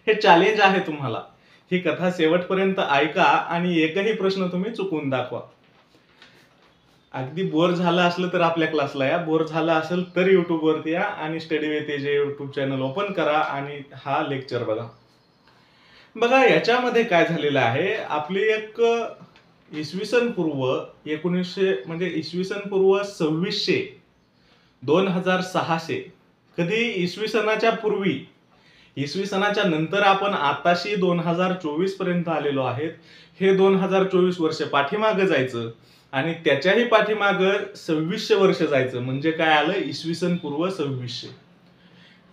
हे चॅलेंज आहे तुम्हाला. ही कथा शेवटपर्यंत ऐका आणि एकही प्रश्न तुम्ही चुकवून दाखवा. अगदी बोर झालं असलं तर आपल्या क्लासला या, बोर झालं असेल तर युट्यूबवरती या आणि study with AJ YouTube channel open करा आणि हा लेक्चर बघा. बघा याच्यामध्ये काय झालेलं आहे, आपली एक इसवी सन पूर्व 1900 म्हणजे इसवी सन पूर्व 2600 2600 कधी इसवी सणाच्या पूर्वी, इसवी सणाच्या नंतर आपण आताशी 2024 पर्यंत आलेलो आहेत. हे 2024 वर्ष पाठीमागं जायचं आणि त्याच्याही पाठीमागं 2600 वर्ष जायचं, म्हणजे काय आलं, इसवी सन पूर्व 2600.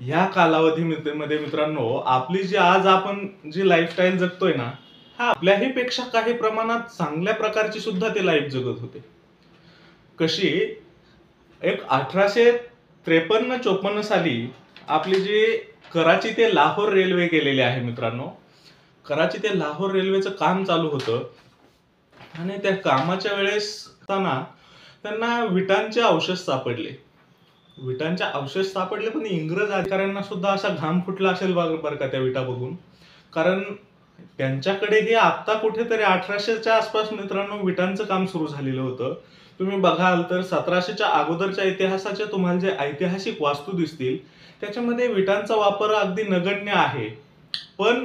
ह्या कालावधीमध्ये मित्रांनो, आपली जी आज आपण जी लाईफस्टाईल जगतोय ना, हा आपल्याही पेक्षा काही प्रमाणात चांगल्या प्रकारची सुद्धा ते लाईफ जगत होते. कशी, एक 1853-54 साली आपली जी कराची ते लाहोर रेल्वे गेलेली आहे मित्रांनो. कराची ते लाहोर रेल्वेचं काम चालू होतं आणि त्या कामाच्या वेळेस त्यांना विटांचे अवशेष सापडले. विटांचे अवशेष सापडले, पण इंग्रज अधिकाऱ्यांना सुद्धा असा घाम फुटला असेल बरं का त्या विटा बघून. कारण त्यांच्याकडे हे आता कुठेतरी 1800च्या आसपास मित्रांनो विटांचं काम सुरू झालेलं होतं. तुम्ही बघाल तर 1700च्या अगोदरच्या इतिहासाचे तुम्हाला जे ऐतिहासिक वास्तू दिसतील त्याच्यामध्ये विटांचा वापर अगदी नगण्य आहे. पण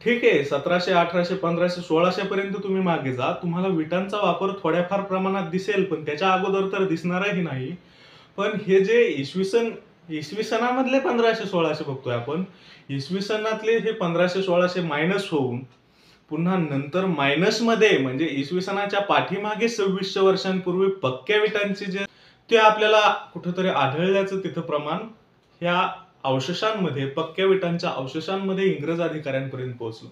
ठीक आहे, 1700, 1800, 1500, 1600 पर्यंत तुम्ही मागे जा, तुम्हाला विटांचा वापर थोड्याफार प्रमाणात दिसेल, पण त्याच्या अगोदर तर दिसणारही नाही. पण हे जे इसवी सणामधले 1500-1600 बघतोय आपण, इसवी सणातले हे 1500-1600 मायनस होऊन पुन्हा नंतर मायनस मध्ये म्हणजे इसवी सणाच्या पाठीमागे 2600 वर्षांपूर्वी पक्क्या विटांचे जे ते आपल्याला कुठेतरी आढळल्याचं तिथं प्रमाण ह्या अवशेषांमध्ये, पक्क्या विटांच्या अवशेषांमध्ये इंग्रज अधिकाऱ्यांपर्यंत पोहोचलं.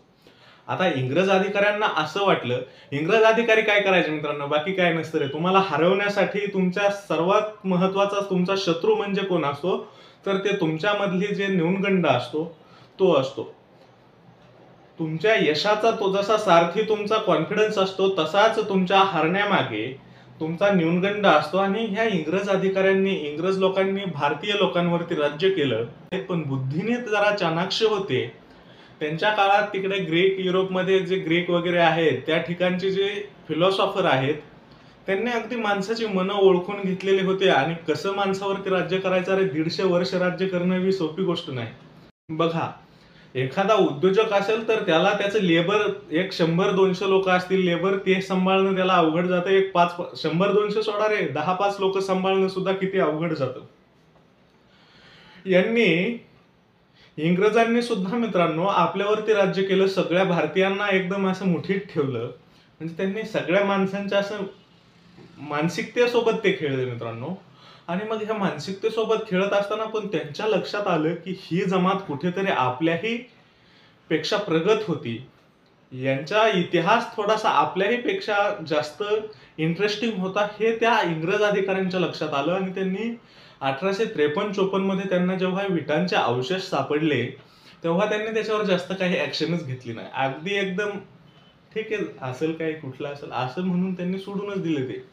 आता इंग्रज अधिकाऱ्यांना असं वाटलं, इंग्रज अधिकारी काय करायचे मित्रांनो, बाकी काय नसतं रे, तुम्हाला हरवण्यासाठी तुमच्या सर्वात महत्वाचा तुमचा शत्रू म्हणजे कोण असतो, तर ते तुमच्यामधली जे न्यूनगंड असतो तो असतो. तुमच्या यशाचा तो जसा सारथी तुमचा कॉन्फिडन्स असतो, तसाच तुमच्या हरण्यामागे तुमचा न्यूनगंड असतो. आणि ह्या इंग्रज अधिकाऱ्यांनी, इंग्रज लोकांनी भारतीय लोकांवरती राज्य केलं, पण बुद्धीने जरा चाणाक्ष होते. त्यांच्या काळात तिकडे ग्रीक, युरोपमध्ये जे ग्रीक वगैरे आहेत त्या ठिकाणचे जे फिलॉसॉफर आहेत त्यांनी अगदी माणसाची मनं ओळखून घेतलेले होते. आणि कसं माणसावरती राज्य करायचं, अरे 150 वर्ष राज्य करणं ही सोपी गोष्ट नाही. बघा, एखादा उद्योजक असेल तर त्याला त्याचं लेबर, एक 100-200 लोक असतील लेबर, ते सांभाळणं त्याला अवघड जातं. एक 100-200 सोडा रे, 10-5 लोक सांभाळणं सुद्धा किती अवघड जातं. इंग्रजांनी सुद्धा मित्रांनो आपल्यावरती राज्य केलं, सगळ्या भारतीयांना एकदम असं मुठीत ठेवलं. म्हणजे त्यांनी सगळ्या माणसांच्या असं मानसिकतेसोबत ते खेळले मित्रांनो. आणि मग ह्या मानसिकतेसोबत खेळत असताना पण त्यांच्या लक्षात आलं की ही जमात कुठेतरी आपल्याही पेक्षा प्रगत होती, यांचा इतिहास थोडासा आपल्याही पेक्षा जास्त इंटरेस्टिंग होता, हे त्या इंग्रज अधिकाऱ्यांच्या लक्षात आलं. आणि त्यांनी 1853-54 मध्ये त्यांना जेव्हा विटांचे अवशेष सापडले तेव्हा त्यांनी त्याच्यावर जास्त काही ऍक्शनच घेतली नाही. अगदी एकदम ठीक आहे, असेल काय, कुठलं असेल असं म्हणून त्यांनी सोडूनच दिले ते.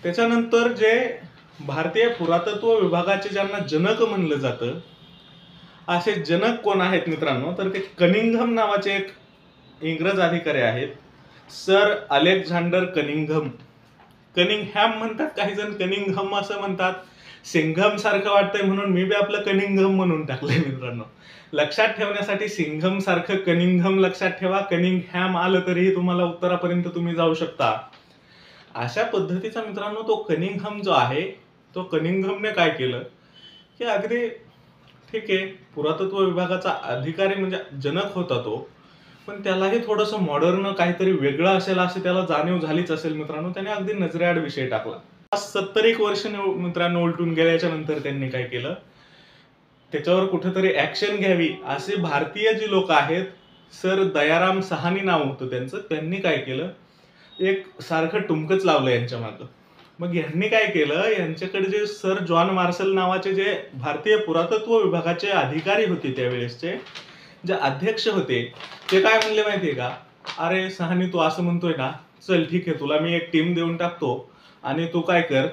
त्याच्यानंतर जे भारतीय पुरातत्व विभागाचे ज्यांना जनक म्हणलं जातं, असे जनक कोण आहेत मित्रांनो, तर ते कनिंघम नावाचे एक इंग्रज अधिकारी आहेत. Sir Alexander Cunningham. कनिंगहॅम म्हणतात काही जण, कनिंघम असं म्हणतात. सिंघम सारखं वाटतंय म्हणून मी बी आपलं कनिंघम म्हणून टाकलंय मित्रांनो. लक्षात ठेवण्यासाठी सिंघम सारखं कनिंघम लक्षात ठेवा, कनिंगहॅम आलं तरीही तुम्हाला उत्तरापर्यंत तुम्ही जाऊ शकता. अशा पद्धतीचा मित्रांनो तो कनिंघम जो आहे, तो कनिंघमने काय केलं की अगदी ठीक आहे, पुरातत्व विभागाचा अधिकारी म्हणजे जनक होता तो, पण त्यालाही थोडंसं मॉडर्न काहीतरी वेगळं असेल असं त्याला जाणीव झालीच असेल मित्रांनो. त्याने अगदी नजरेआड विषय टाकला. 70 वर्ष मित्रांनो उलटून गेल्याच्या नंतर त्यांनी काय केलं, त्याच्यावर कुठेतरी ऍक्शन घ्यावी असे भारतीय जी लोक आहेत, सर दयाराम सहानी नाव होतं त्यांचं, त्यांनी काय केलं, एक सारखं टुमकच लावलं यांच्या मागं. मग यांनी काय केलं, यांच्याकडे जे सर जॉन मार्शल नावाचे जे भारतीय पुरातत्व विभागाचे अधिकारी होते त्यावेळेसचे, जे अध्यक्ष होते, ते काय म्हणले माहितीये का, अरे सहानी तू असं म्हणतोय ना, चल ठीक आहे, तुला मी एक टीम देऊन टाकतो आणि तू काय कर,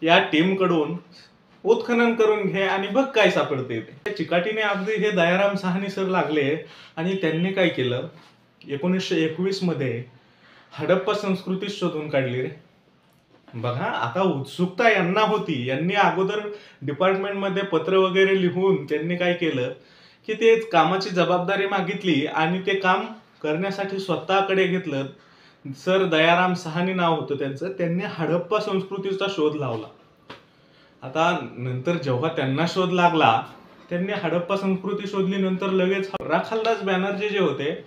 या टीम कडून उत्खनन करून घे आणि बघ काय सापडते ते. चिकाटीने अगदी हे दयाराम साहनी सर लागले आणि त्यांनी काय केलं, 1921 मध्ये हडप्पा संस्कृती शोधून काढली रे. बघा, आता उत्सुकता यांना होती. यांनी अगोदर डिपार्टमेंटमध्ये पत्र वगैरे लिहून त्यांनी काय केलं की ते कामाची जबाबदारी मागितली आणि ते काम करण्यासाठी स्वतःकडे घेतलं. सर दयाराम साहनी नाव होतं त्यांचं. त्यांनी हडप्पा संस्कृतीचा शोध लावला. आता नंतर जेव्हा त्यांना शोध लागला, त्यांनी हडप्पा संस्कृती शोधली. नंतर लगेच राखालदास बॅनर्जी जे होते,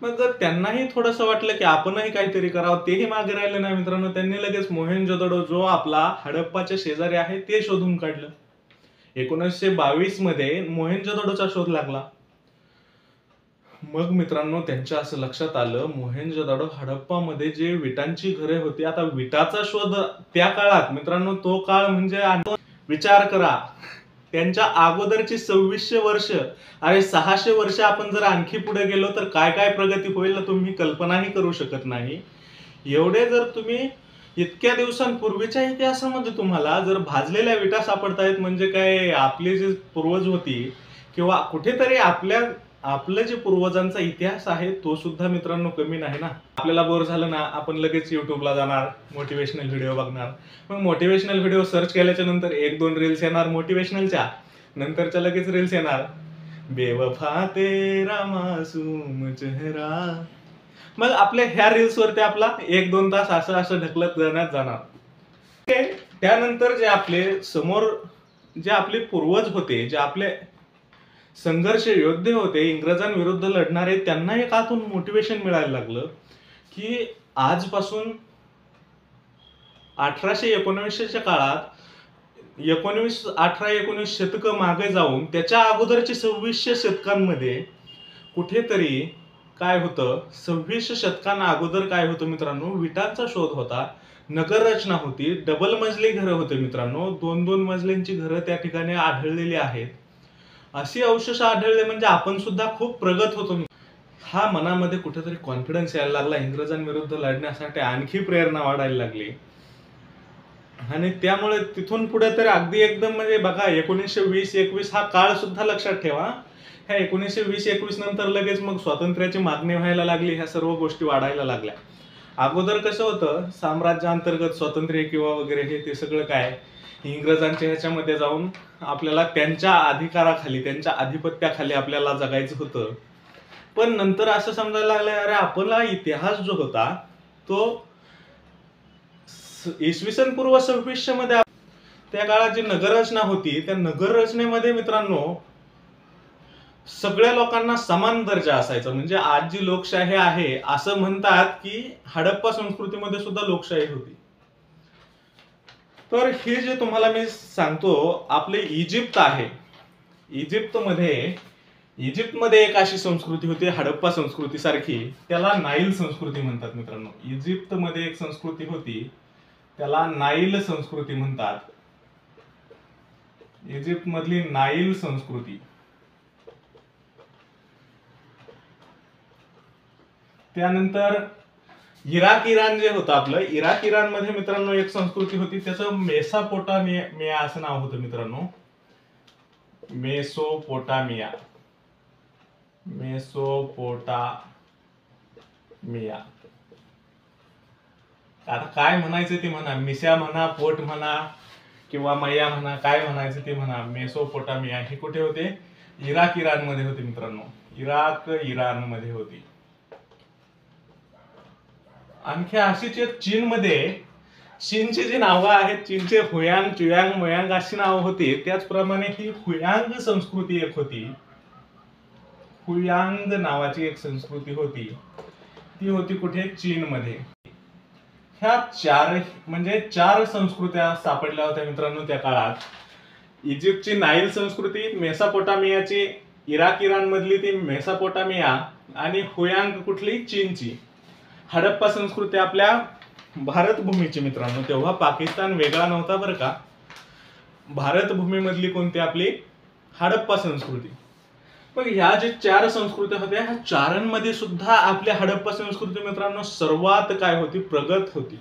मग जर त्यांनाही थोडंसं वाटलं की आपणही काहीतरी करावं, तेही मागे राहिले ना मित्रांनो. त्यांनी लगेच मोहेंजोदडो जो आपला हडप्पाच्या शेजारी आहे ते शोधून काढलं. 1922 मध्ये मोहेंजोदडोचा शोध लागला. मग मित्रांनो त्यांच्या असं लक्षात आलं, मोहेंजोदडो हडप्पामध्ये जे विटांची घरे होती. आता विटाचा शोध त्या काळात मित्रांनो, तो काळ म्हणजे विचार करा, त्यांच्या अगोदरची 2600 वर्ष, अरे 600 वर्ष आपण जर आणखी पुढे गेलो तर काय काय प्रगती होईल तुम्ही कल्पनाही करू शकत नाही. एवढे जर तुम्ही इतक्या दिवसांपूर्वीच्या इतिहासामध्ये तुम्हाला जर भाजलेल्या विटा सापडतायत, म्हणजे काय आपले जे पूर्वज होती किंवा कुठेतरी आपलं जे पूर्वजांचा इतिहास आहे तो सुद्धा मित्रांनो कमी नाही ना. आपल्याला बोर झालं ना, आपण लगेच युट्यूबला जाणार, मोटिवेशनल व्हिडिओ बघणार. मग मोटिवेशनल व्हिडिओ सर्च केल्याच्या नंतर 1-2 रील्स येणार मोटिवेशनलच्या, नंतरच्या लगेच रील्स येणार बेवफा तेरा मासूम चेहरा. मग आपल्या ह्या रील्स वरती आपला 1-2 तास असं ढकलत जाणार. त्यानंतर जे आपले समोर जे आपले पूर्वज होते, जे आपले संघर्ष योद्धे होते, इंग्रजांविरुद्ध लढणारे, त्यांना एक आतून मोटिवेशन मिळायला लागलं की आजपासून 1819च्या काळात 18-19 शतकं मागे जाऊन त्याच्या अगोदरचे 2600 शतकांमध्ये कुठेतरी काय होतं, 2600 शतकांना अगोदर काय होतं मित्रांनो, विटांचा शोध होता, नगररचना होती, डबल मजली घरं होते मित्रांनो, 2-2 मजल्यांची घरं त्या ठिकाणी आढळलेली आहेत. अशी अवशेष आढळले म्हणजे आपण सुद्धा खूप प्रगत होतो. हा मनामध्ये कुठेतरी कॉन्फिडन्स यायला लागला, इंग्रजांविरुद्ध लढण्यासाठी आणखी प्रेरणा वाढायला लागली. आणि त्यामुळे तिथून पुढे तर अगदी एकदम म्हणजे बघा 1920-21 हा काळ सुद्धा लक्षात ठेवा. ह्या 1920-21 नंतर लगेच मग स्वातंत्र्याची मागणी व्हायला लागली, ह्या सर्व गोष्टी वाढायला लागल्या. अगोदर कसं होतं, साम्राज्याअंतर्गत स्वातंत्र्य किंवा वगैरे हे ते सगळं काय इंग्रजांच्या ह्याच्यामध्ये जाऊन आपल्याला त्यांच्या अधिकाराखाली, त्यांच्या आधिपत्याखाली आपल्याला जगायचं होतं. पण नंतर असं समजायला लागलं, अरे आपला इतिहास जो होता तो इसवी सन पूर्व 2600 मध्ये, त्या काळात जी नगररचना होती त्या नगररचनेमध्ये मित्रांनो सगळ्या लोकांना समान दर्जा असायचा. म्हणजे आज जी लोकशाही आहे असं म्हणतात की हडप्पा संस्कृतीमध्ये सुद्धा लोकशाही होती. तर हे जे तुम्हाला मी सांगतो, आपले इजिप्त आहे, इजिप्तमध्ये एक अशी संस्कृती होती हडप्पा संस्कृती सारखी, त्याला नाईल संस्कृती म्हणतात मित्रांनो. इजिप्तमध्ये एक संस्कृती होती, त्याला नाईल संस्कृती म्हणतात. इजिप्त मधली नाईल संस्कृती. त्यानंतर इराक इराण जे होतं आपलं, इराक इराण मध्ये मित्रांनो एक संस्कृती होती, त्याचं मेसोपोटामिया असं नाव होतं मित्रांनो. मेसोपोटामिया. आता काय म्हणायचं ते म्हणा, मिस्या म्हणा, पोट म्हणा किंवा मैया म्हणा, काय म्हणायचं ते म्हणा. मेसोपोटामिया हे कुठे होते? इराक इराण मध्ये होते मित्रांनो. इराक इराण मध्ये होती. आणखी अशीच एक चीनची जी नावं आहेत, चीनचे हुयांग, चुयांग, मोयांग अशी नावं होती. त्याचप्रमाणे ही हुयांग संस्कृती एक होती. हुयांग नावाची एक संस्कृती होती. ती होती कुठे? चीनमध्ये. ह्या 4 संस्कृत्या सापडल्या होत्या मित्रांनो त्या काळात. इजिप्तची नाईल संस्कृती, मेसोपोटामियाची, इराक इराण मधली ती मेसोपोटामिया, आणि हुयांग कुठली? चीनची. हडप्पा संस्कृती आपल्या भारत भूमीची मित्रांनो. तेव्हा पाकिस्तान वेगळा नव्हता बरं का. भारत भूमीमधली कोणती? आपली हडप्पा संस्कृती. मग ह्या जे 4 संस्कृत्या होत्या, ह्या 4मध्ये सुद्धा आपल्या हडप्पा संस्कृती मित्रांनो सर्वात काय होती? प्रगत होती.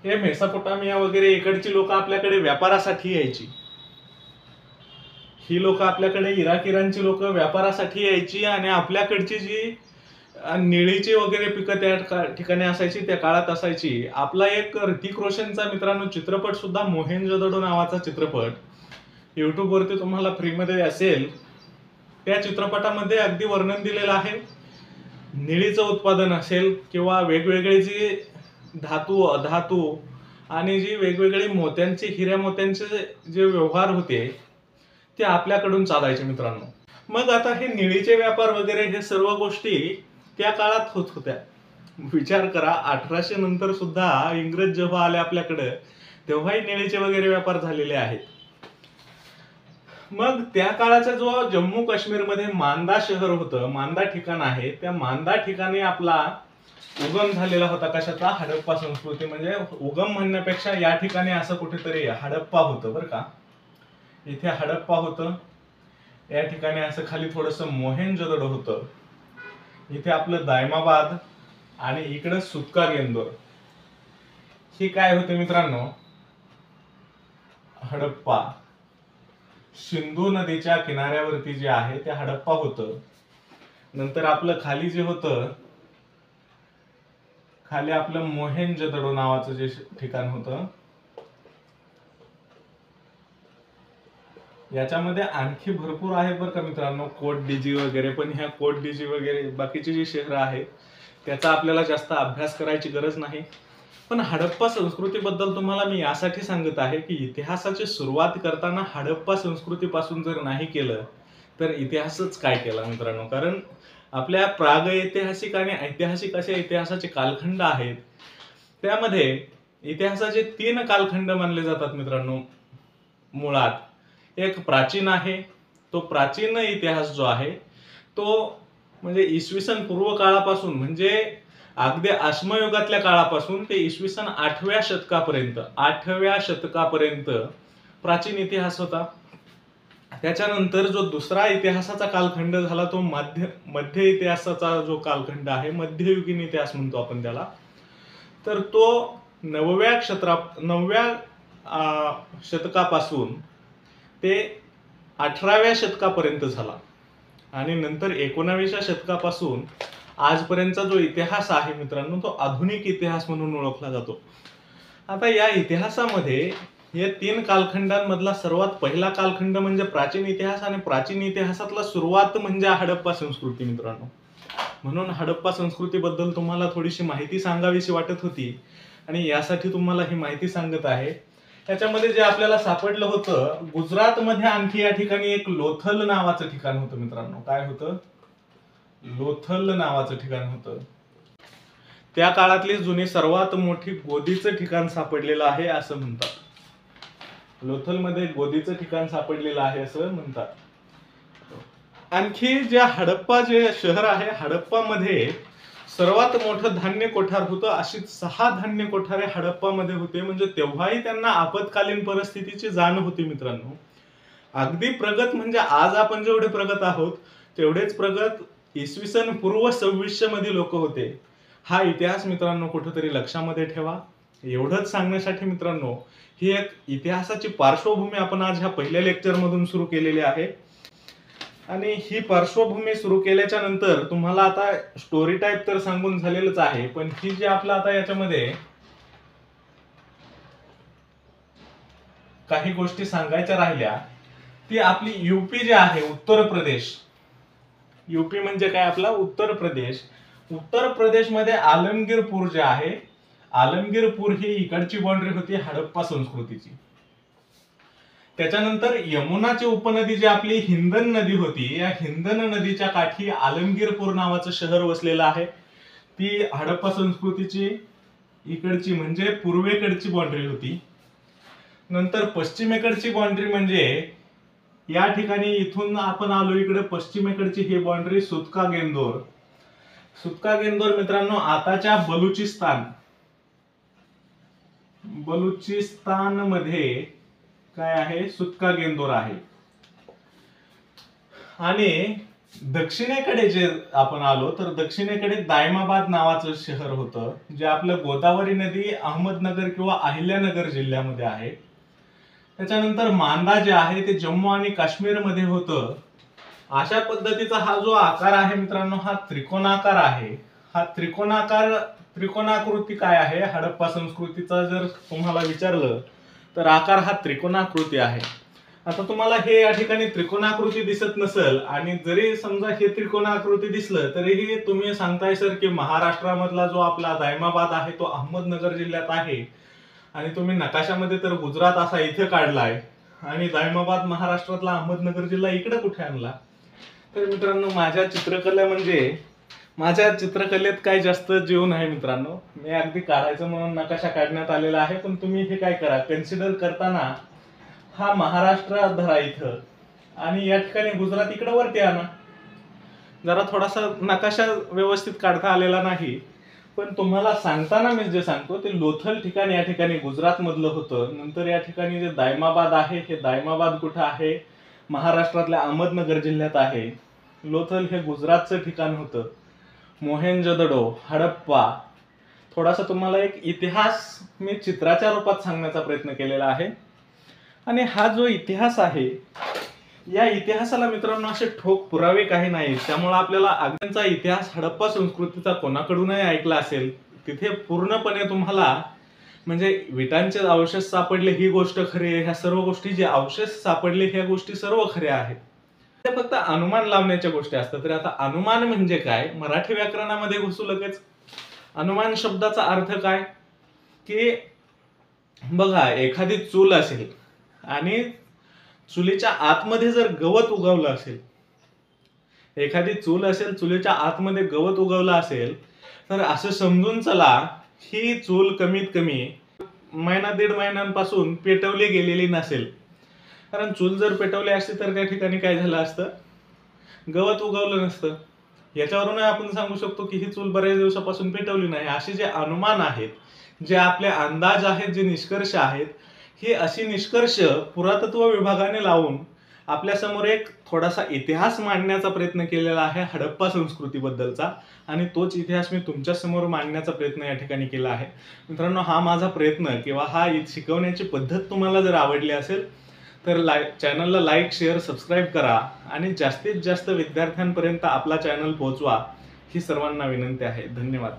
हे मेसोपोटामिया वगैरे इकडची लोक आपल्याकडे व्यापारासाठी यायची. ही लोक आपल्याकडे इराकी लोक व्यापारासाठी यायची आणि आपल्याकडची जी निळीची वगैरे पिकं त्या ठिकाणी असायची, त्या काळात असायची. आपला एक ऋतिक रोशनचा मित्रांनो चित्रपट सुद्धा मोहेंजोदडो नावाचा चित्रपट युट्यूब वरती तुम्हाला फ्रीमध्ये असेल. त्या चित्रपटामध्ये अगदी वर्णन दिलेलं आहे. निळीचं उत्पादन असेल किंवा वेगवेगळे जी धातू अधातू आणि जी वेगवेगळी मोत्यांचे हिऱ्या मोत्यांचे जे व्यवहार होते ते आपल्याकडून चालायचे मित्रांनो. मग आता हे निळीचे व्यापार वगैरे हे सर्व गोष्टी त्या काळात होत होत्या. विचार करा 1800 नंतर सुद्धा इंग्रज जेव्हा आले आपल्याकडे तेव्हाही निळीचे वगैरे व्यापार झालेले आहेत. मग त्या काळाचा जो जम्मू काश्मीरमध्ये मांदा शहर होतं, मांदा ठिकाण आहे, त्या मांदा ठिकाणी आपला उगम झालेला होता. कशाचा? हडप्पा संस्कृती. म्हणजे उगम म्हणण्यापेक्षा या ठिकाणी असं कुठेतरी हडप्पा होतं बरं का. इथे हडप्पा होतं, या ठिकाणी असं खाली थोडंसं मोहेंजोदडो होतं, इथे आपलं दायमाबाद आणि इकडं सुक्का गेंदोर. ही काय होते मित्रांनो? हडप्पा. सिंधू नदीच्या किनाऱ्यावरती जे आहे ते हडप्पा होतं. नंतर आपलं खाली जे होतं, खाली आपलं मोहेंजोदडो नावाचं जे ठिकाण होतं, याच्यामध्ये आणखी भरपूर आहेत बरं का मित्रांनो, कोटडिजी वगैरे. पण ह्या कोटडिजी वगैरे बाकीची जी शहरं आहेत त्याचा आपल्याला जास्त अभ्यास करायची गरज नाही. पण हडप्पा संस्कृतीबद्दल तुम्हाला मी यासाठी सांगत आहे की इतिहासाची सुरुवात करताना हडप्पा संस्कृतीपासून जर नाही केलं तर इतिहासच काय केला मित्रांनो. कारण आपल्या प्रागैतिहासिक आणि ऐतिहासिक असे इतिहासाचे कालखंड आहेत. त्यामध्ये इतिहासाचे 3 कालखंड मानले जातात मित्रांनो. मुळात एक प्राचीन आहे, तो प्राचीन इतिहास जो आहे तो म्हणजे इसवी सन पूर्व काळापासून, म्हणजे अगदी अश्मयुगातल्या काळापासून ते इसवी सन 8व्या शतकापर्यंत प्राचीन इतिहास होता. त्याच्यानंतर जो दुसरा इतिहासाचा कालखंड झाला तो मध्य इतिहासाचा जो कालखंड आहे, मध्ययुगीन इतिहास म्हणतो आपण त्याला. तर तो 9व्या शतकापासून ते 18व्या शतकापर्यंत झाला. आणि नंतर 19व्या शतकापासून आजपर्यंतचा जो इतिहास आहे मित्रांनो तो आधुनिक इतिहास म्हणून ओळखला जातो. आता या इतिहासामध्ये या 3 कालखंडांमधला सर्वात पहिला कालखंड म्हणजे प्राचीन इतिहास, आणि प्राचीन इतिहासातला सुरुवात म्हणजे हडप्पा संस्कृती मित्रांनो. म्हणून हडप्पा संस्कृतीबद्दल तुम्हाला थोडीशी माहिती सांगावीशी वाटत होती आणि यासाठी तुम्हाला ही माहिती सांगत आहे. त्याच्यामध्ये जे आपल्याला सापडलं होतं, गुजरातमध्ये आणखी या ठिकाणी एक लोथल नावाचं ठिकाण होतं मित्रांनो. काय होतं? लोथल नावाचं ठिकाण होतं. त्या काळातली जुनी सर्वात मोठी गोदीचं ठिकाण सापडलेलं आहे असं म्हणतात. लोथल मध्ये गोदीचं ठिकाण सापडलेलं आहे असं म्हणतात. आणखी जे हडप्पा जे शहर आहे, हडप्पा मध्ये सर्वात मोठं धान्य कोठार होतं. अशी 6 धान्य कोठारे हडप्पामध्ये होते. म्हणजे तेव्हाही त्यांना आपत्कालीन परिस्थितीची जाण होती मित्रांनो. अगदी प्रगत म्हणजे आज आपण जेवढे प्रगत आहोत तेवढेच प्रगत इसवी सन पूर्व 2600 मध्ये लोक होते. हा इतिहास मित्रांनो कुठेतरी लक्षामध्ये ठेवा. एवढंच सांगण्यासाठी मित्रांनो ही एक इतिहासाची पार्श्वभूमी आपण आज ह्या पहिल्या लेक्चर मधून सुरू केलेली आहे. आणि ही पार्श्वभूमी सुरू केल्याच्या नंतर तुम्हाला आता स्टोरी टाईप तर सांगून झालेलंच आहे, पण ही जी आपलं आता याच्यामध्ये काही गोष्टी सांगायच्या राहिल्या ती आपली यूपी जे आहे, उत्तर प्रदेश. यूपी म्हणजे काय? आपला उत्तर प्रदेश. उत्तर प्रदेशमध्ये आलमगीरपूर जे आहे, आलमगीरपूर ही इकडची बाउंड्री होती हडप्पा संस्कृतीची. त्याच्यानंतर यमुनाची उपनदी जी आपली हिंदन नदी होती, या हिंदन नदीच्या काठी आलमगीरपूर नावाचं शहर वसलेलं आहे. ती हडप्पा संस्कृतीची इकडची म्हणजे पूर्वेकडची बाउंड्री होती. नंतर पश्चिमेकडची बाउंड्री म्हणजे या ठिकाणी इथून आपण आलो इकडे पश्चिमेकडची ही बाउंड्री सुतका गेंदोर. सुतका गेंदोर मित्रांनो आताच्या बलुचिस्तान मध्ये काय आहे? सुतका गेंदोर आहे. आणि दक्षिणेकडे जे आपण आलो तर दक्षिणेकडे दायमाबाद नावाचं शहर होतं, जे आपलं गोदावरी नदी अहमदनगर किंवा अहिल्यानगर जिल्ह्यामध्ये आहे. त्याच्यानंतर मांदा जे आहे ते जम्मू आणि काश्मीरमध्ये होतं. अशा पद्धतीचा हा जो आकार आहे मित्रांनो, हा त्रिकोणाकार आहे. हा त्रिकोणाकृती काय आहे, हडप्पा संस्कृतीचा जर तुम्हाला विचारलं तर आकार हा त्रिकोणाकृती आहे. आता तुम्हाला हे या ठिकाणी त्रिकोणाकृती दिसत नसेल, आणि जरी समजा हे त्रिकोणाकृती दिसलं तरीही तुम्ही सांगताय सर की महाराष्ट्रामधला जो आपला दायमाबाद आहे तो अहमदनगर जिल्ह्यात आहे, आणि तुम्ही नकाशामध्ये तर गुजरात असा इथे काढलाय आणि दायमाबाद महाराष्ट्रातला अहमदनगर जिल्हा इकडे कुठे आणला. तर मित्रांनो, माझ्या चित्रकलेत काही जास्त जीव नाही मित्रांनो. मी अगदी काढायचं म्हणून नकाशा काढण्यात आलेला आहे, पण तुम्ही हे काय करा, कन्सिडर करताना हा महाराष्ट्र धरा इथं, आणि या ठिकाणी गुजरात इकडे वरती आणा. जरा थोडासा नकाशा व्यवस्थित काढता आलेला नाही, पण तुम्हाला सांगताना मी जे सांगतो ते लोथल ठिकाण या ठिकाणी गुजरात मधलं होतं. नंतर या ठिकाणी जे दायमाबाद आहे, हे दायमाबाद कुठं आहे, महाराष्ट्रातल्या अहमदनगर जिल्ह्यात आहे. लोथल हे गुजरातचं ठिकाण होतं. मोहेंजोदडो, हडप्पा, थोडासा तुम्हाला एक इतिहास मी चित्राच्या रूपात सांगण्याचा प्रयत्न केलेला आहे. आणि हा जो इतिहास आहे, या इतिहासाला मित्रांनो असे ठोक पुरावे काही नाहीत. त्यामुळे आपल्याला अगदीचा इतिहास हडप्पा संस्कृतीचा कोणाकडूनही ऐकला असेल, तिथे पूर्णपणे तुम्हाला म्हणजे विटांचे अवशेष सापडले ही गोष्ट खरी आहे. ह्या सर्व गोष्टी जे अवशेष सापडले ह्या गोष्टी सर्व खऱ्या आहेत. ते फक्त अनुमान लावण्याच्या गोष्टी असतात. तर आता अनुमान म्हणजे काय, मराठी व्याकरणामध्ये घुसू लगेच. अनुमान शब्दाचा अर्थ काय की बघा, एखादी चूल असेल आणि चुलीच्या आतमध्ये जर गवत उगवलं असेल, एखादी चूल असेल, चुलीच्या आतमध्ये गवत उगवलं असेल, तर असं समजून चला ही चूल कमीत कमी महिना दीड महिन्यांपासून पेटवली गेलेली नसेल. कारण चूल जर पेटवली असती तर त्या ठिकाणी काय झालं असतं, गवत उगवलं नसतं. याच्यावरून आपण सांगू शकतो की ही चूल बऱ्याच दिवसापासून पेटवली नाही. असे जे अनुमान आहेत, जे आपले अंदाज आहेत, जे निष्कर्ष आहेत, हे अशी निष्कर्ष पुरातत्व विभागाने लावून आपल्या समोर एक थोडासा इतिहास मांडण्याचा प्रयत्न केलेला आहे हडप्पा संस्कृतीबद्दलचा, आणि तोच इतिहास मी तुमच्या समोर मांडण्याचा प्रयत्न या ठिकाणी केला आहे. मित्रांनो, हा माझा प्रयत्न किंवा हा शिकवण्याची पद्धत तुम्हाला जर आवडली असेल तर चॅनलला लाईक, शेअर, सबस्क्राईब करा, आणि जास्तीत जास्त विद्यार्थ्यांपर्यंत आपला चॅनल पोहोचवा ही सर्वांना विनंती आहे. धन्यवाद.